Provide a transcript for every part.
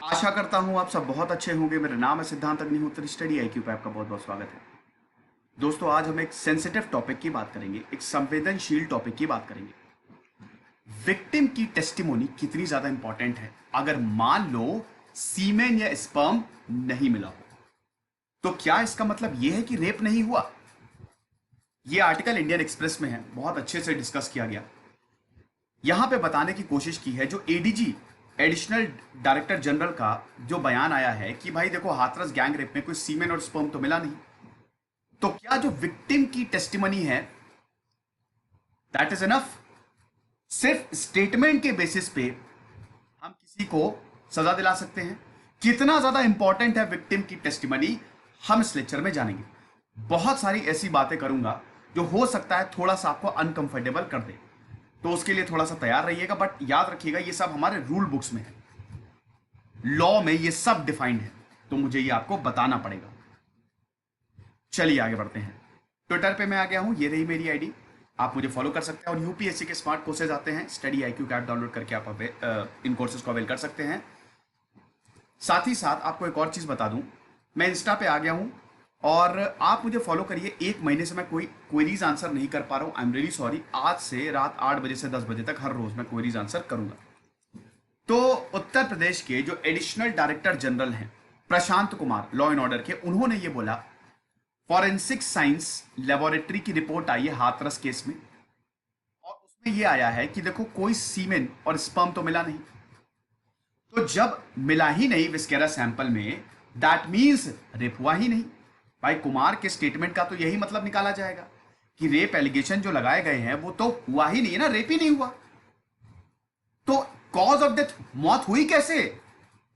आशा करता हूं आप सब बहुत अच्छे होंगे। मेरा नाम है सिद्धांत अग्निहोत्री। स्टडी आईक्यू पे आपका बहुत बहुत स्वागत है। दोस्तों, आज हम एक सेंसिटिव टॉपिक की बात करेंगे, एक संवेदनशील टॉपिक की बात करेंगे। विक्टिम की टेस्टिमोनी कितनी ज्यादा इंपॉर्टेंट है। अगर मान लो सीमेन या स्पर्म नहीं मिला हो तो क्या इसका मतलब यह है कि रेप नहीं हुआ? यह आर्टिकल इंडियन एक्सप्रेस में है, बहुत अच्छे से डिस्कस किया गया। यहां पे बताने की कोशिश की है जो एडीजी एडिशनल डायरेक्टर जनरल का जो बयान आया है कि भाई देखो, हाथरस गैंग रेप में कोई सीमेन और स्पर्म तो मिला नहीं। तो क्या जो विक्टिम की टेस्टिमनी है दैट इज इनफ? सिर्फ स्टेटमेंट के बेसिस पे हम किसी को सजा दिला सकते हैं? कितना ज्यादा इंपॉर्टेंट है विक्टिम की टेस्टिमनी, हम इस लेक्चर में जानेंगे। बहुत सारी ऐसी बातें करूंगा जो हो सकता है थोड़ा सा आपको अनकंफर्टेबल कर दे, तो उसके लिए थोड़ा सा तैयार रहिएगा। बट याद रखिएगा, ये सब हमारे रूल बुक्स में है, लॉ में ये सब डिफाइंड है, तो मुझे ये आपको बताना पड़ेगा। चलिए आगे बढ़ते हैं। ट्विटर पे मैं आ गया हूं, ये रही मेरी आईडी, आप मुझे फॉलो कर सकते हैं। और यूपीएससी के स्मार्ट कोर्सेज आते हैं, स्टडी आईक्यू का ऐप डाउनलोड करके आप इन कोर्सेज को अवेल कर सकते हैं। साथ ही साथ आपको एक और चीज बता दूं, मैं इंस्टा पे आ गया हूं और आप मुझे फॉलो करिए। एक महीने से मैं कोई क्वेरीज आंसर नहीं कर पा रहा हूं, आई एम रियली सॉरी। आज से रात 8 बजे से 10 बजे तक हर रोज मैं क्वेरीज आंसर करूंगा। तो उत्तर प्रदेश के जो एडिशनल डायरेक्टर जनरल हैं Prashant Kumar, law and order के, उन्होंने ये बोला, फॉरेंसिक साइंस लेबोरेटरी की रिपोर्ट आई है हाथरस केस में, और उसमें ये आया है कि देखो कोई सीमेन और स्पर्म तो मिला नहीं। तो जब मिला ही नहीं विस्केरा सैंपल में, दैट मीन्स रेप हुआ ही नहीं। भाई कुमार के स्टेटमेंट का तो यही मतलब निकाला जाएगा कि रेप एलिगेशन जो लगाए गए हैं वो तो हुआ ही नहीं है ना, रेप ही नहीं हुआ। तो कॉज ऑफ डेथ, मौत हुई कैसे?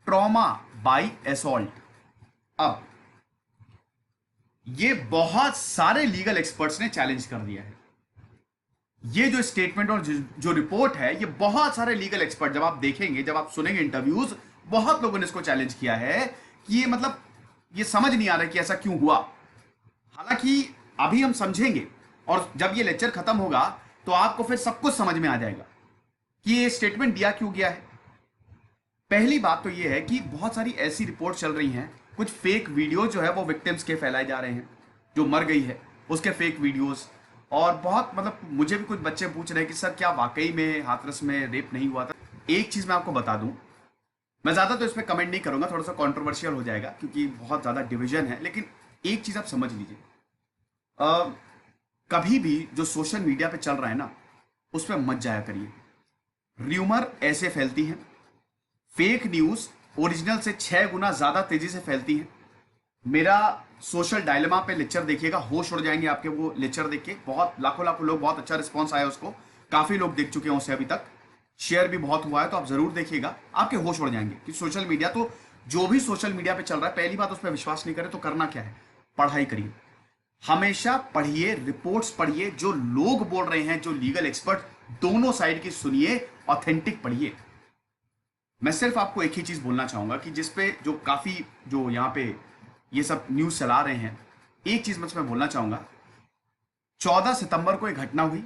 Trauma by assault. अब ये बहुत सारे लीगल एक्सपर्ट्स ने चैलेंज कर दिया है। ये जो स्टेटमेंट और जो रिपोर्ट है, ये बहुत सारे लीगल एक्सपर्ट, जब आप देखेंगे, जब आप सुनेंगे इंटरव्यूज, बहुत लोगों ने इसको चैलेंज किया है कि ये मतलब ये समझ नहीं आ रहा कि ऐसा क्यों हुआ। हालांकि अभी हम समझेंगे, और जब ये लेक्चर खत्म होगा तो आपको फिर सब कुछ समझ में आ जाएगा कि ये स्टेटमेंट दिया क्यों गया है। पहली बात तो ये है कि बहुत सारी ऐसी रिपोर्ट चल रही हैं, कुछ फेक वीडियो जो है वो विक्टिम्स के फैलाए जा रहे हैं, जो मर गई है उसके फेक वीडियोस। और बहुत मतलब मुझे भी कुछ बच्चे पूछ रहे हैं कि सर क्या वाकई में हाथरस में रेप नहीं हुआ था? एक चीज मैं आपको बता दूं, मैं ज्यादा तो इस पर कमेंट नहीं करूंगा, थोड़ा सा कॉन्ट्रोवर्शियल हो जाएगा क्योंकि बहुत ज्यादा डिवीजन है, लेकिन एक चीज आप समझ लीजिए, कभी भी जो सोशल मीडिया पे चल रहा है ना, उस पर मत जाया करिए। र्यूमर ऐसे फैलती हैं, फेक न्यूज ओरिजिनल से 6 गुना ज्यादा तेजी से फैलती है। मेरा सोशल डायलेमा पे लेक्चर देखिएगा, होश उड़ जाएंगे आपके वो लेक्चर देख के। बहुत लाखों लाखों लोग, बहुत अच्छा रिस्पॉन्स आया उसको, काफी लोग देख चुके हैं उसे अभी तक, शेयर भी बहुत हुआ है, तो आप जरूर देखिएगा, आपके होश उड़ जाएंगे कि सोशल मीडिया तो जो भी सोशल मीडिया पे चल रहा है, पहली बात उस पर विश्वास नहीं करें तो करना क्या है, पढ़ाई करिए। हमेशा पढ़िए, रिपोर्ट्स पढ़िए, जो लोग बोल रहे हैं, जो लीगल एक्सपर्ट, दोनों साइड की सुनिए, ऑथेंटिक पढ़िए। मैं सिर्फ आपको एक ही चीज बोलना चाहूंगा कि जिसपे जो काफी जो यहाँ पे ये सब न्यूज चला रहे हैं, एक चीज मैं बोलना चाहूंगा। 14 सितंबर को एक घटना हुई,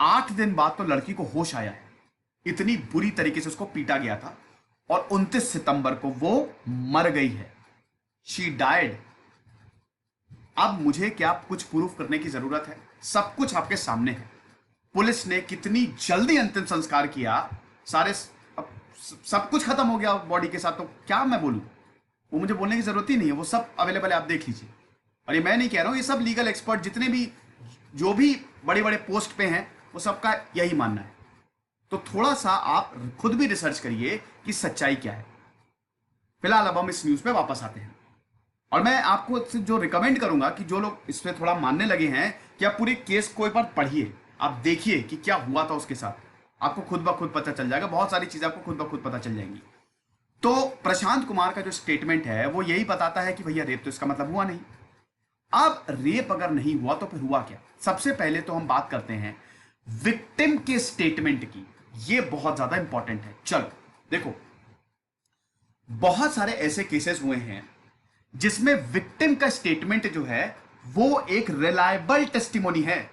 8 दिन बाद तो लड़की को होश आया है, इतनी बुरी तरीके से उसको पीटा गया था, और 29 सितंबर को वो मर गई है, शी डाइड। अब मुझे क्या कुछ प्रूफ करने की जरूरत है? सब कुछ आपके सामने है। पुलिस ने कितनी जल्दी अंतिम संस्कार किया, सारे सब कुछ खत्म हो गया बॉडी के साथ, तो क्या मैं बोलूं? वो मुझे बोलने की जरूरत ही नहीं है, वो सब अवेलेबल है, आप देख लीजिए। और ये मैं नहीं कह रहा हूं, ये सब लीगल एक्सपर्ट जितने भी जो भी बड़े बड़े पोस्ट पे हैं, वो सबका यही मानना है। तो थोड़ा सा आप खुद भी रिसर्च करिए कि सच्चाई क्या है। फिलहाल अब हम इस न्यूज पे वापस आते हैं, और मैं आपको जो रिकमेंड करूंगा कि जो लोग इस पे थोड़ा मानने लगे हैं कि आप पूरी केस को एक बार पढ़िए, आप देखिए कि क्या हुआ था उसके साथ, आपको खुद ब खुद पता चल जाएगा, बहुत सारी चीजें आपको खुद ब खुद पता चल जाएंगी। तो प्रशांत कुमार का जो स्टेटमेंट है वो यही बताता है कि भैया रेप तो इसका मतलब हुआ नहीं। अब रेप अगर नहीं हुआ तो फिर हुआ क्या? सबसे पहले तो हम बात करते हैं विक्टिम के स्टेटमेंट की, ये बहुत ज्यादा इंपॉर्टेंट है। चलो देखो, बहुत सारे ऐसे केसेस हुए हैं जिसमें विक्टिम का स्टेटमेंट जो है वो एक रिलायबल टेस्टिमोनी है।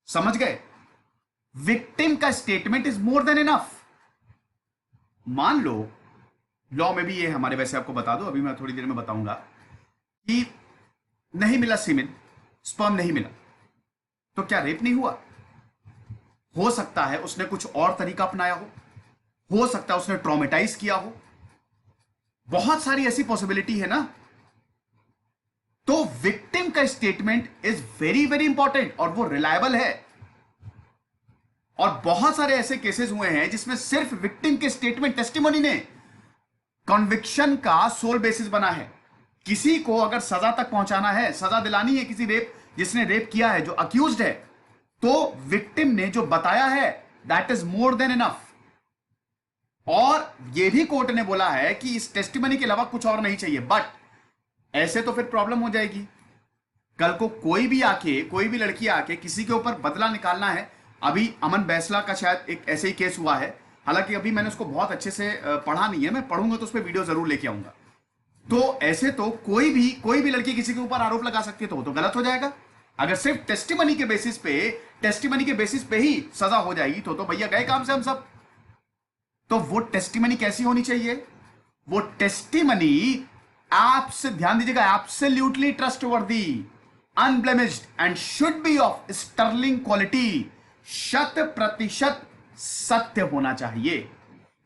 समझ गए? विक्टिम का statement is more than enough. मान लो लॉ में भी ये हमारे, वैसे आपको बता दो, अभी मैं थोड़ी देर में बताऊंगा कि नहीं मिला सीमेन, स्पर्म नहीं मिला, तो क्या रेप नहीं हुआ? हो सकता है उसने कुछ और तरीका अपनाया हो सकता है उसने ट्रॉमेटाइज किया हो, बहुत सारी ऐसी पॉसिबिलिटी है ना। तो विक्टिम का statement is very very important और वो रिलायबल है। और बहुत सारे ऐसे केसेस हुए हैं जिसमें सिर्फ विक्टिम के स्टेटमेंट, टेस्टिमोनी ने कन्विक्शन का सोल बेसिस बना है। किसी को अगर सजा तक पहुंचाना है, सजा दिलानी है किसी रेप, जिसने रेप किया है, जो अक्यूज्ड है, तो विक्टिम ने जो बताया है that is more than enough. और यह भी कोर्ट ने बोला है कि इस टेस्टिमनी के अलावा कुछ और नहीं चाहिए। बट ऐसे तो फिर प्रॉब्लम हो जाएगी। कल को कोई भी आके, कोई भी लड़की आके किसी के ऊपर बदला निकालना है। अभी अमन बैसला का शायद एक ऐसे ही केस हुआ है, हालांकि अभी मैंने उसको बहुत अच्छे से पढ़ा नहीं है, मैं पढ़ूंगा तो उस पर वीडियो जरूर लेके आऊंगा। तो ऐसे तो कोई भी लड़की किसी के ऊपर आरोप लगा सकती है, तो वो तो गलत हो जाएगा। अगर सिर्फ टेस्टिमनी के बेसिस पे ही सजा हो जाएगी तो भैया गए काम से हम सब। तो वो टेस्टिमनी कैसी होनी चाहिए? वो टेस्टिमनी एप्स, ध्यान दीजिएगा, absolutely trustworthy, unblemished and should be of sterling quality, 100% सत्य होना चाहिए।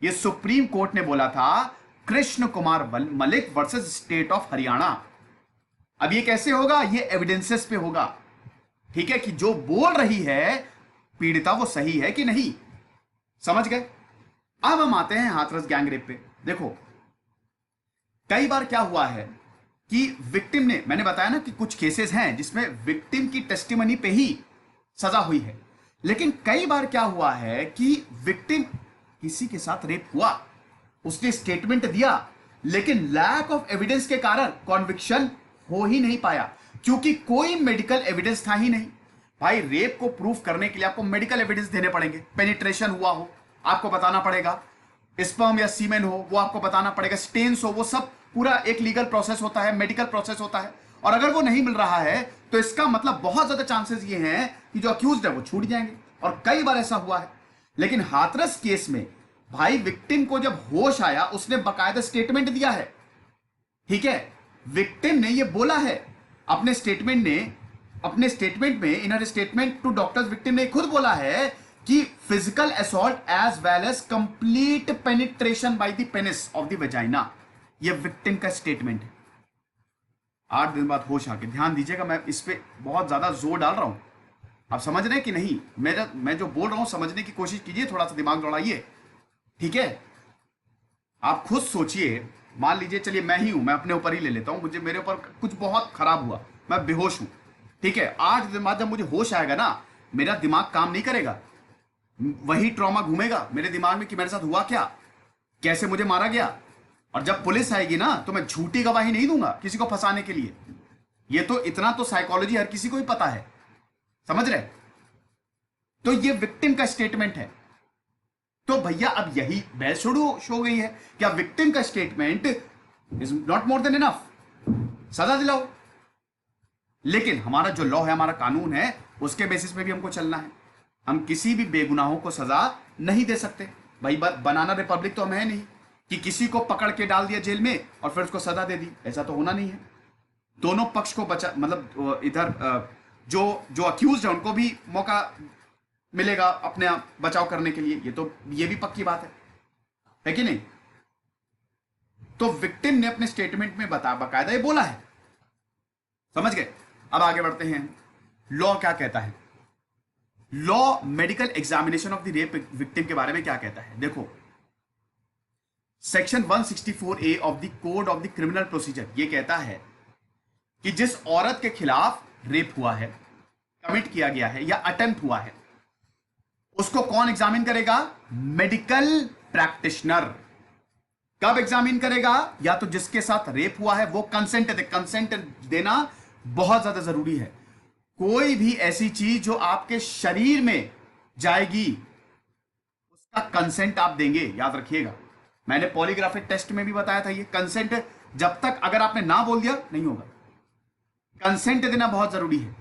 यह सुप्रीम कोर्ट ने बोला था Krishna Kumar Malik versus state of Haryana. अब ये कैसे होगा? ये एविडेंसेस पे होगा, ठीक है, कि जो बोल रही है पीड़िता वो सही है कि नहीं। समझ गए? अब हम आते हैं हाथरस गैंगरेप पे। देखो, कई बार क्या हुआ है कि विक्टिम ने, मैंने बताया ना कि कुछ केसेस हैं जिसमें विक्टिम की टेस्टिमनी पे ही सजा हुई है, लेकिन कई बार क्या हुआ है कि विक्टिम, किसी के साथ रेप हुआ, उसने स्टेटमेंट दिया, लेकिन लैक ऑफ एविडेंस के कारण कॉन्विक्शन हो ही नहीं पाया, क्योंकि कोई मेडिकल एविडेंस था ही नहीं। भाई, रेप को प्रूफ करने के लिए आपको मेडिकल एविडेंस देने पड़ेंगे। पेनिट्रेशन हुआ हो आपको बताना पड़ेगा, स्पर्म या सीमेन हो वो आपको बताना पड़ेगा, स्टेन्स हो, वो सब पूरा एक लीगल प्रोसेस होता है, मेडिकल प्रोसेस होता है। और अगर वो नहीं मिल रहा है तो इसका मतलब बहुत ज्यादा चांसेस ये हैं कि जो अक्यूज्ड है वो छूट जाएंगे। और कई बार ऐसा हुआ है। लेकिन हाथरस केस में भाई, विक्टिम को जब होश आया, उसने बकायदा स्टेटमेंट दिया है, ठीक है। विक्टिम ने ये बोला है अपने स्टेटमेंट में, in her statement to doctors, victim ने खुद बोला है कि physical assault as well as complete penetration by the penis of the vagina, ये विक्टिम का स्टेटमेंट है। 8 दिन बाद होश आके, ध्यान दीजिएगा, मैं इस पे बहुत ज्यादा जोर डाल रहा हूं। आप समझ रहे हैं कि नहीं? मैं जो बोल रहा हूं समझने की कोशिश कीजिए, थोड़ा सा दिमाग दौड़ाइए, ठीक है। आप खुद सोचिए, मान लीजिए, चलिए मैं ही हूं, मैं अपने ऊपर ही ले लेता हूं, मेरे ऊपर कुछ बहुत खराब हुआ, मैं बेहोश हूं, ठीक है। 8 दिन बाद जब मुझे होश आएगा ना, मेरा दिमाग काम नहीं करेगा, वही ट्रॉमा घूमेगा मेरे दिमाग में कि मेरे साथ हुआ क्या, कैसे मुझे मारा गया। और जब पुलिस आएगी ना, तो मैं झूठी गवाही नहीं दूंगा किसी को फंसाने के लिए। ये तो इतना तो साइकोलॉजी हर किसी को ही पता है, समझ रहे? तो ये विक्टिम का स्टेटमेंट है। तो भैया अब यही बहस शुरू हो गई है, क्या विक्टिम का statement is not more than enough, सजा दिलाओ। लेकिन हमारा जो लॉ है, हमारा कानून है, उसके बेसिस पे भी हमको चलना है। हम किसी भी बेगुनाहों को सजा नहीं दे सकते भाई। बनाना रिपब्लिक तो हम है नहीं कि किसी को पकड़ के डाल दिया जेल में और फिर उसको सजा दे दी, ऐसा तो होना नहीं है। दोनों पक्ष को बचा, मतलब इधर जो अक्यूज्ड है उनको भी मौका मिलेगा अपने बचाव करने के लिए, ये भी पक्की बात है कि नहीं? तो विक्टिम ने अपने स्टेटमेंट में बकायदा ये बोला है, समझ गए? अब आगे बढ़ते हैं, लॉ क्या कहता है। Law medical examination of the rape victim के बारे में क्या कहता है, देखो। Section 164A of the code of the criminal procedure ये कहता है कि जिस औरत के खिलाफ रेप हुआ है, कमिट किया गया है या अटेम्प्ट हुआ है, उसको कौन एग्जामिन करेगा? Medical practitioner. कब एग्जामिन करेगा? या तो जिसके साथ रेप हुआ है वो कंसेंट देना बहुत ज्यादा जरूरी है। कोई भी ऐसी चीज जो आपके शरीर में जाएगी, उसका कंसेंट आप देंगे, याद रखिएगा। मैंने पॉलीग्राफिक टेस्ट में भी बताया था, ये कंसेंट जब तक अगर आपने ना बोल दिया नहीं होगा, कंसेंट देना बहुत जरूरी है।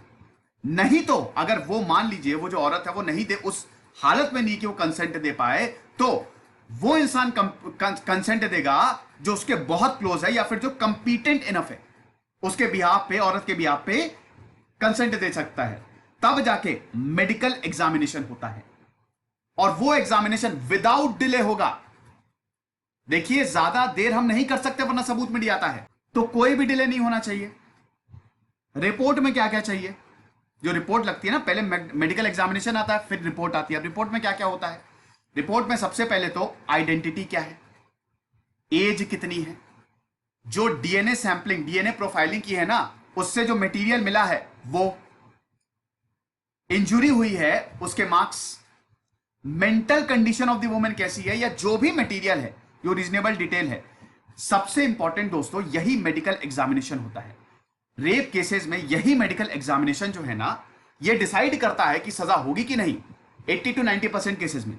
नहीं तो अगर वो, मान लीजिए वो जो औरत है वो नहीं दे, उस हालत में नहीं कि वो कंसेंट दे पाए, तो वो इंसान कंसेंट देगा जो उसके बहुत क्लोज है या फिर जो कंपीटेंट इनफ है, उसके बिहाफ पे, औरत के बिहाफ पे कंसेंट दे सकता है, तब जाके मेडिकल एग्जामिनेशन होता है। और वो एग्जामिनेशन विदाउट डिले होगा। देखिए, ज्यादा देर हम नहीं कर सकते वरना सबूत मिट जाता है, तो कोई भी डिले नहीं होना चाहिए। रिपोर्ट में क्या क्या चाहिए? जो रिपोर्ट लगती है ना, पहले मेडिकल एग्जामिनेशन आता है, फिर रिपोर्ट आती है। अब रिपोर्ट में क्या क्या होता है? रिपोर्ट में सबसे पहले तो आइडेंटिटी क्या है, एज कितनी है, जो डीएनए सैंपलिंग, डीएनए प्रोफाइलिंग की है ना, उससे जो मटेरियल मिला है वो, इंजुरी हुई है उसके marks, mental condition of the women कैसी है, या जो भी मटेरियल है, जो रीजनेबल डिटेल है। सबसे इंपॉर्टेंट दोस्तों, यही मेडिकल एग्जामिनेशन होता है। रेप केसेस में यही मेडिकल एग्जामिनेशन जो है ना, ये डिसाइड करता है कि सजा होगी कि नहीं, 80 to 90% केसेस में,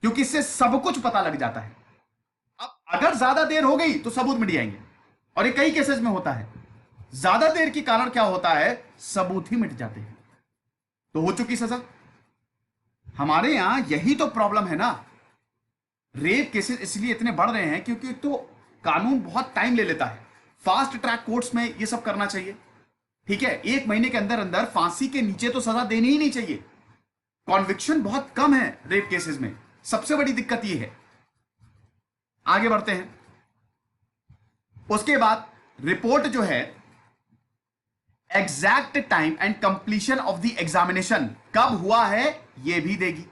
क्योंकि इससे सब कुछ पता लग जाता है। अब अगर ज्यादा देर हो गई तो सबूत मिट जाएंगे, और ये कई केसेस में होता है। ज्यादा देर के कारण क्या होता है? सबूत ही मिट जाते हैं, तो हो चुकी सजा। हमारे यहां यही तो प्रॉब्लम है ना। रेप केसेस इसलिए इतने बढ़ रहे हैं क्योंकि तो कानून बहुत टाइम ले लेता है। फास्ट ट्रैक कोर्ट्स में ये सब करना चाहिए, ठीक है, 1 महीने के अंदर अंदर फांसी के नीचे तो सजा देनी ही नहीं चाहिए। कॉन्विक्शन बहुत कम है रेप केसेस में, सबसे बड़ी दिक्कत ये है। आगे बढ़ते हैं। उसके बाद रिपोर्ट जो है, exact time and completion of the examination, कब हुआ है यह भी देगी।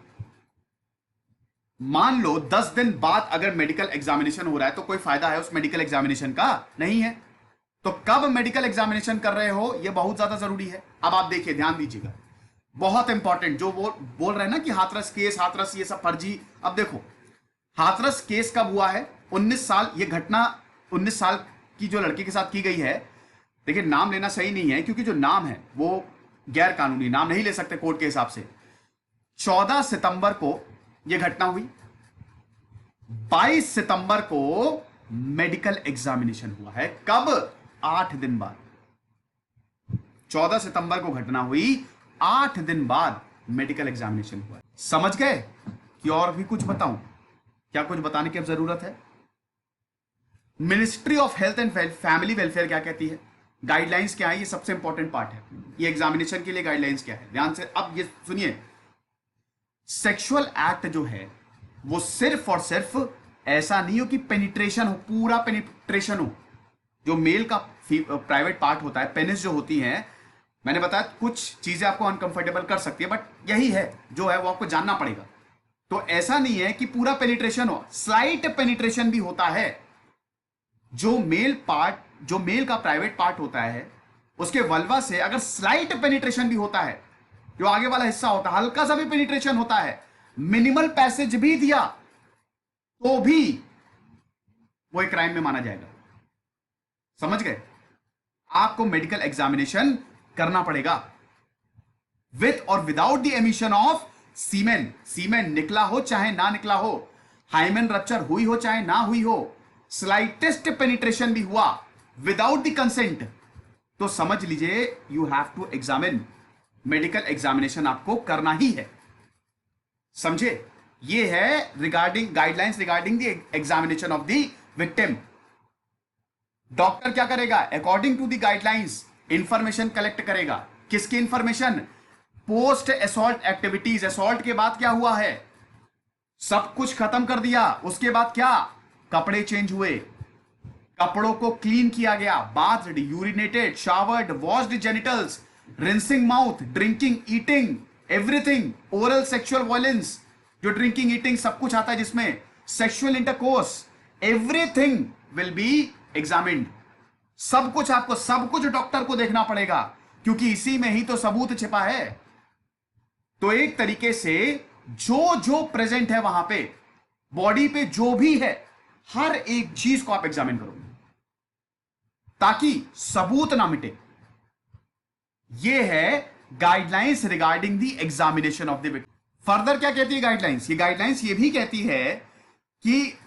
मान लो 10 दिन बाद अगर मेडिकल एग्जामिनेशन हो रहा है तो कोई फायदा है उस मेडिकल एग्जामिनेशन का? नहीं है। तो कब मेडिकल एग्जामिनेशन कर रहे हो यह बहुत ज्यादा जरूरी है। अब आप देखिए, ध्यान दीजिएगा, बहुत इंपॉर्टेंट। जो वो बोल रहे हैं ना कि हाथरस केस, हाथरस ये सब फर्जी। अब देखो, हाथरस केस कब हुआ है? 19 साल, ये घटना 19 साल की जो लड़की के साथ की गई है। देखिए, नाम लेना सही नहीं है क्योंकि जो नाम है वो गैर कानूनी, नाम नहीं ले सकते कोर्ट के हिसाब से। 14 सितंबर को यह घटना हुई, 22 सितंबर को मेडिकल एग्जामिनेशन हुआ है। कब? 8 दिन बाद। 14 सितंबर को घटना हुई, 8 दिन बाद मेडिकल एग्जामिनेशन हुआ है। समझ गए कि और भी कुछ बताऊं? क्या कुछ बताने की अब जरूरत है? Ministry of health and family welfare क्या कहती है, गाइडलाइंस क्या है, ये सबसे इंपॉर्टेंट पार्ट है। ये एग्जामिनेशन के लिए गाइडलाइंस क्या है, ध्यान से अब ये सुनिए। सेक्सुअल एक्ट जो है वो सिर्फ और सिर्फ ऐसा नहीं हो कि पेनिट्रेशन हो, पूरा पेनिट्रेशन हो। जो मेल का प्राइवेट पार्ट होता है, पेनिस जो होती है, मैंने बताया कुछ चीजें आपको अनकंफर्टेबल कर सकती है, बट यही है जो है वो आपको जानना पड़ेगा। तो ऐसा नहीं है कि पूरा पेनिट्रेशन हो, स्लाइट पेनिट्रेशन भी होता है। जो मेल पार्ट, जो मेल का प्राइवेट पार्ट होता है, उसके वल्वा से अगर स्लाइट पेनिट्रेशन भी होता है, जो आगे वाला हिस्सा होता है, हल्का सा भी पेनिट्रेशन होता है, मिनिमल पैसेज भी दिया, तो भी वो एक क्राइम में माना जाएगा। समझ गए? आपको मेडिकल एग्जामिनेशन करना पड़ेगा विथ और विदाउट द एमिशन ऑफ सीमेन। सीमेन निकला हो चाहे ना निकला हो, हाइमेन रप्चर हुई हो चाहे ना हुई हो, स्लाइटेस्ट पेनिट्रेशन भी हुआ विदाउट द कंसेंट, तो समझ लीजिए you have to examine. Medical examination आपको करना ही है। समझे? ये है regarding guidelines regarding the examination of the victim. Doctor क्या करेगा? According to the guidelines information collect करेगा। किसकी information? Post assault activities. Assault के बाद क्या हुआ है? सब कुछ खत्म कर दिया, उसके बाद क्या? कपड़े चेंज हुए, कपड़ों को क्लीन किया गया, bathed, urinated, showered, washed genitals, rinsing mouth, drinking, eating, everything, oral sexual violence, जो ड्रिंकिंग ईटिंग सब कुछ आता है जिसमें, sexual intercourse, everything will be examined. सब कुछ आपको, सब कुछ डॉक्टर को देखना पड़ेगा क्योंकि इसी में ही तो सबूत छिपा है। तो एक तरीके से जो जो प्रेजेंट है वहां पे, बॉडी पे जो भी है, हर एक चीज को आप एग्जामिन करोगे ताकि सबूत ना मिटे। यह है guidelines regarding the examination of the victim. Further क्या कहती है गाइडलाइंस? ये गाइडलाइंस ये भी कहती है कि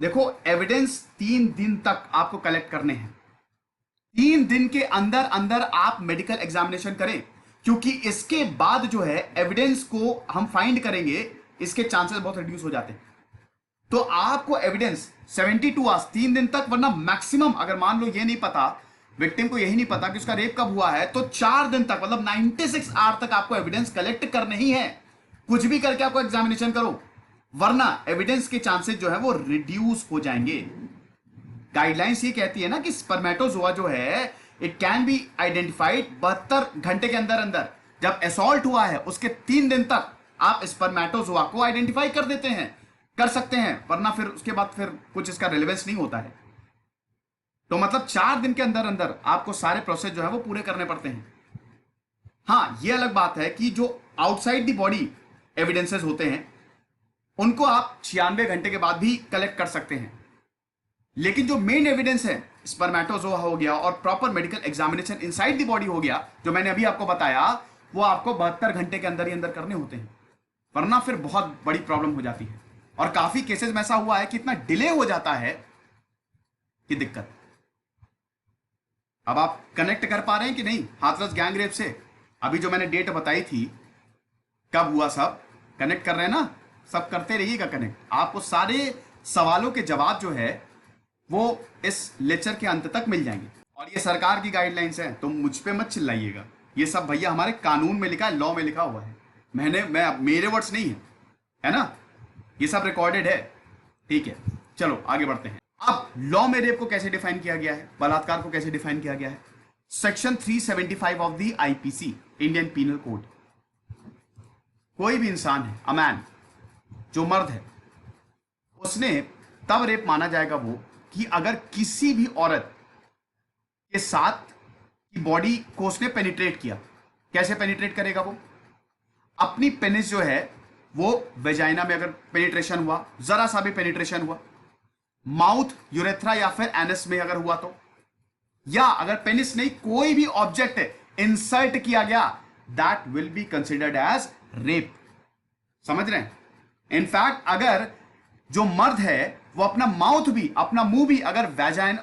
देखो, एविडेंस 3 दिन तक आपको कलेक्ट करने हैं। 3 दिन के अंदर अंदर आप मेडिकल एग्जामिनेशन करें, क्योंकि इसके बाद जो है एविडेंस को हम फाइंड करेंगे, इसके चांसेस बहुत रिड्यूस हो जाते हैं। तो आपको एविडेंस 72 आवर्स 3 दिन तक, वरना मैक्सिमम अगर मान लो ये नहीं पता, विक्टिम को यही नहीं पता कि उसका रेप कब हुआ है, तो 4 दिन तक मतलब 96 आवर तक आपको एविडेंस कलेक्ट करने ही है। कुछ भी करके आपको एग्जामिनेशन करो, वरना एविडेंस के चांसेस जो है वो रिड्यूस हो जाएंगे। गाइडलाइंस ये कहती है ना कि स्पर्मेटोजोआ जो है इट कैन बी आइडेंटिफाइड 72 घंटे के अंदर अंदर। जब असॉल्ट हुआ है उसके 3 दिन तक आप स्पर्मेटोजोआ को आइडेंटिफाई कर देते हैं, कर सकते हैं, वरना फिर उसके बाद फिर कुछ इसका रिलेवेंस नहीं होता है। तो मतलब 4 दिन के अंदर अंदर आपको सारे प्रोसेस जो है वो पूरे करने पड़ते हैं। हाँ, ये अलग बात है कि जो आउटसाइड दी बॉडी एविडेंसेस होते हैं उनको आप 96 घंटे के बाद भी कलेक्ट कर सकते हैं, लेकिन जो मेन एविडेंस है स्पर्मेटोजोआ हो गया और proper medical examination inside the body हो गया, जो मैंने अभी आपको बताया, वो आपको 72 घंटे के अंदर ही अंदर करने होते हैं, वरना फिर बहुत बड़ी प्रॉब्लम हो जाती है। और काफी केसेस में ऐसा हुआ है कि इतना डिले हो जाता है कि दिक्कत। अब आप कनेक्ट कर पा रहे हैं कि नहीं हाथरस गैंग रेप से? अभी जो मैंने डेट बताई थी कब हुआ, सब कनेक्ट कर रहे हैं ना? सब करते रहिएगा कनेक्ट। आपको सारे सवालों के जवाब जो है वो इस लेक्चर के अंत तक मिल जाएंगे। और ये सरकार की गाइडलाइंस है, तो मुझ पे मत चिल्लाइएगा। ये सब भैया हमारे कानून में लिखा है, लॉ में लिखा हुआ है। मेरे वर्ड्स नहीं है ना? ये सब रिकॉर्डेड है। ठीक है, चलो आगे बढ़ते हैं। अब लॉ में रेप को कैसे डिफाइन किया गया है, बलात्कार को कैसे डिफाइन किया गया है? Section 375 of the IPC, Indian penal code. कोई भी इंसान है, अमैन, जो मर्द है, उसने तब रेप माना जाएगा वो कि अगर किसी भी औरत के साथ की बॉडी को उसने पेनिट्रेट किया। कैसे पेनिट्रेट करेगा वो? अपनी पेनिस जो है वो वेजाइना में अगर पेनिट्रेशन हुआ, जरा सा भी पेनिट्रेशन हुआ, माउथ, यूरेथ्रा या फिर एनस में अगर हुआ तो, या अगर पेनिस नहीं कोई भी ऑब्जेक्ट इंसर्ट किया गया, that will be considered as rape. समझ रहे हैं? इनफैक्ट अगर जो मर्द है वो अपना माउथ भी, अपना मुंह भी अगर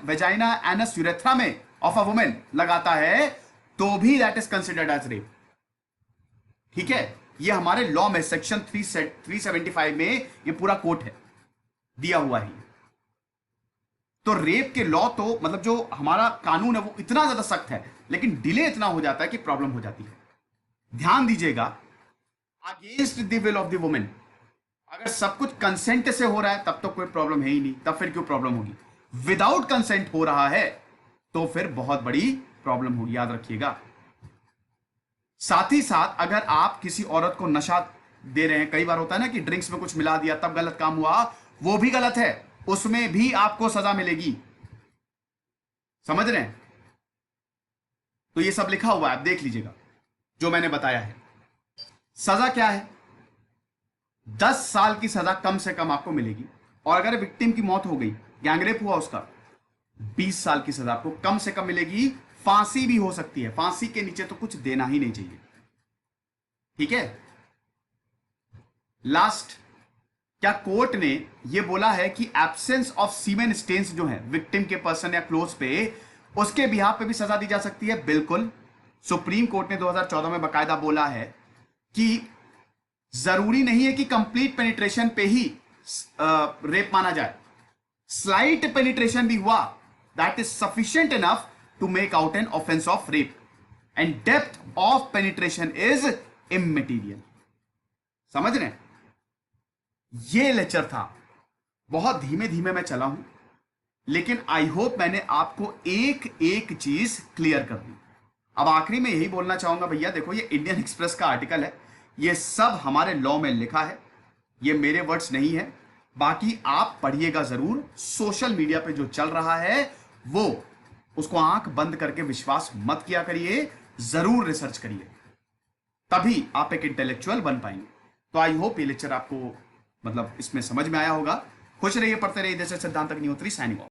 वेजाइना एनस यूरेथ्रा में ऑफ अ वुमेन लगाता है तो भी that is considered as rape. ठीक है, ये हमारे लॉ में सेक्शन 375 में ये पूरा कोट है, दिया हुआ है। तो रेप के लॉ तो मतलब जो हमारा कानून है वो इतना ज्यादा सख्त है, लेकिन डिले इतना हो जाता है कि प्रॉब्लम हो जाती है। ध्यान दीजिएगा, against the will of the women, अगर सब कुछ कंसेंट से हो रहा है तब तो कोई प्रॉब्लम है ही नहीं, तब फिर क्यों प्रॉब्लम होगी? विदाउट कंसेंट हो रहा है तो फिर बहुत बड़ी प्रॉब्लम होगी, याद रखिएगा। साथ ही साथ अगर आप किसी औरत को नशा दे रहे हैं, कई बार होता है ना कि ड्रिंक्स में कुछ मिला दिया तब गलत काम हुआ, वो भी गलत है, उसमें भी आपको सजा मिलेगी। समझ रहे हैं? तो ये सब लिखा हुआ है, आप देख लीजिएगा जो मैंने बताया है। सजा क्या है? 10 साल की सजा कम से कम आपको मिलेगी, और अगर विक्टिम की मौत हो गई, गैंगरेप हुआ उसका, 20 साल की सजा आपको कम से कम मिलेगी। फांसी भी हो सकती है, फांसी के नीचे तो कुछ देना ही नहीं चाहिए। ठीक है, लास्ट, क्या कोर्ट ने यह बोला है कि एब्सेंस ऑफ सीमेन स्टेन्स जो है विक्टिम के पर्सन या क्लोज पे, उसके बिहाफ पे भी सजा दी जा सकती है? बिल्कुल। सुप्रीम कोर्ट ने 2014 में बकायदा बोला है कि जरूरी नहीं है कि कंप्लीट पेनिट्रेशन पे ही रेप माना जाए, स्लाइट पेनिट्रेशन भी हुआ, that is sufficient enough to make out an offence of rape, and depth of penetration is immaterial. समझ रहे हैं? ये लेक्चर था, बहुत धीमे धीमे मैं चला हूं, लेकिन आई होप मैंने आपको एक एक चीज क्लियर कर दी। अब आखिरी में यही बोलना चाहूंगा भैया, देखो ये इंडियन एक्सप्रेस का आर्टिकल है, ये सब हमारे लॉ में लिखा है, ये मेरे वर्ड्स नहीं है। बाकी आप पढ़िएगा जरूर, सोशल मीडिया पे जो चल रहा है वो उसको आंख बंद करके विश्वास मत किया करिए, जरूर रिसर्च करिए, तभी आप एक इंटेलेक्चुअल बन पाएंगे। तो आई होप ये लेक्चर आपको मतलब इसमें समझ में आया होगा। खुश रहिए, पढ़ते रहिए। जैसे सिद्धांत अग्निहोत्री, साइनिंग ऑफ।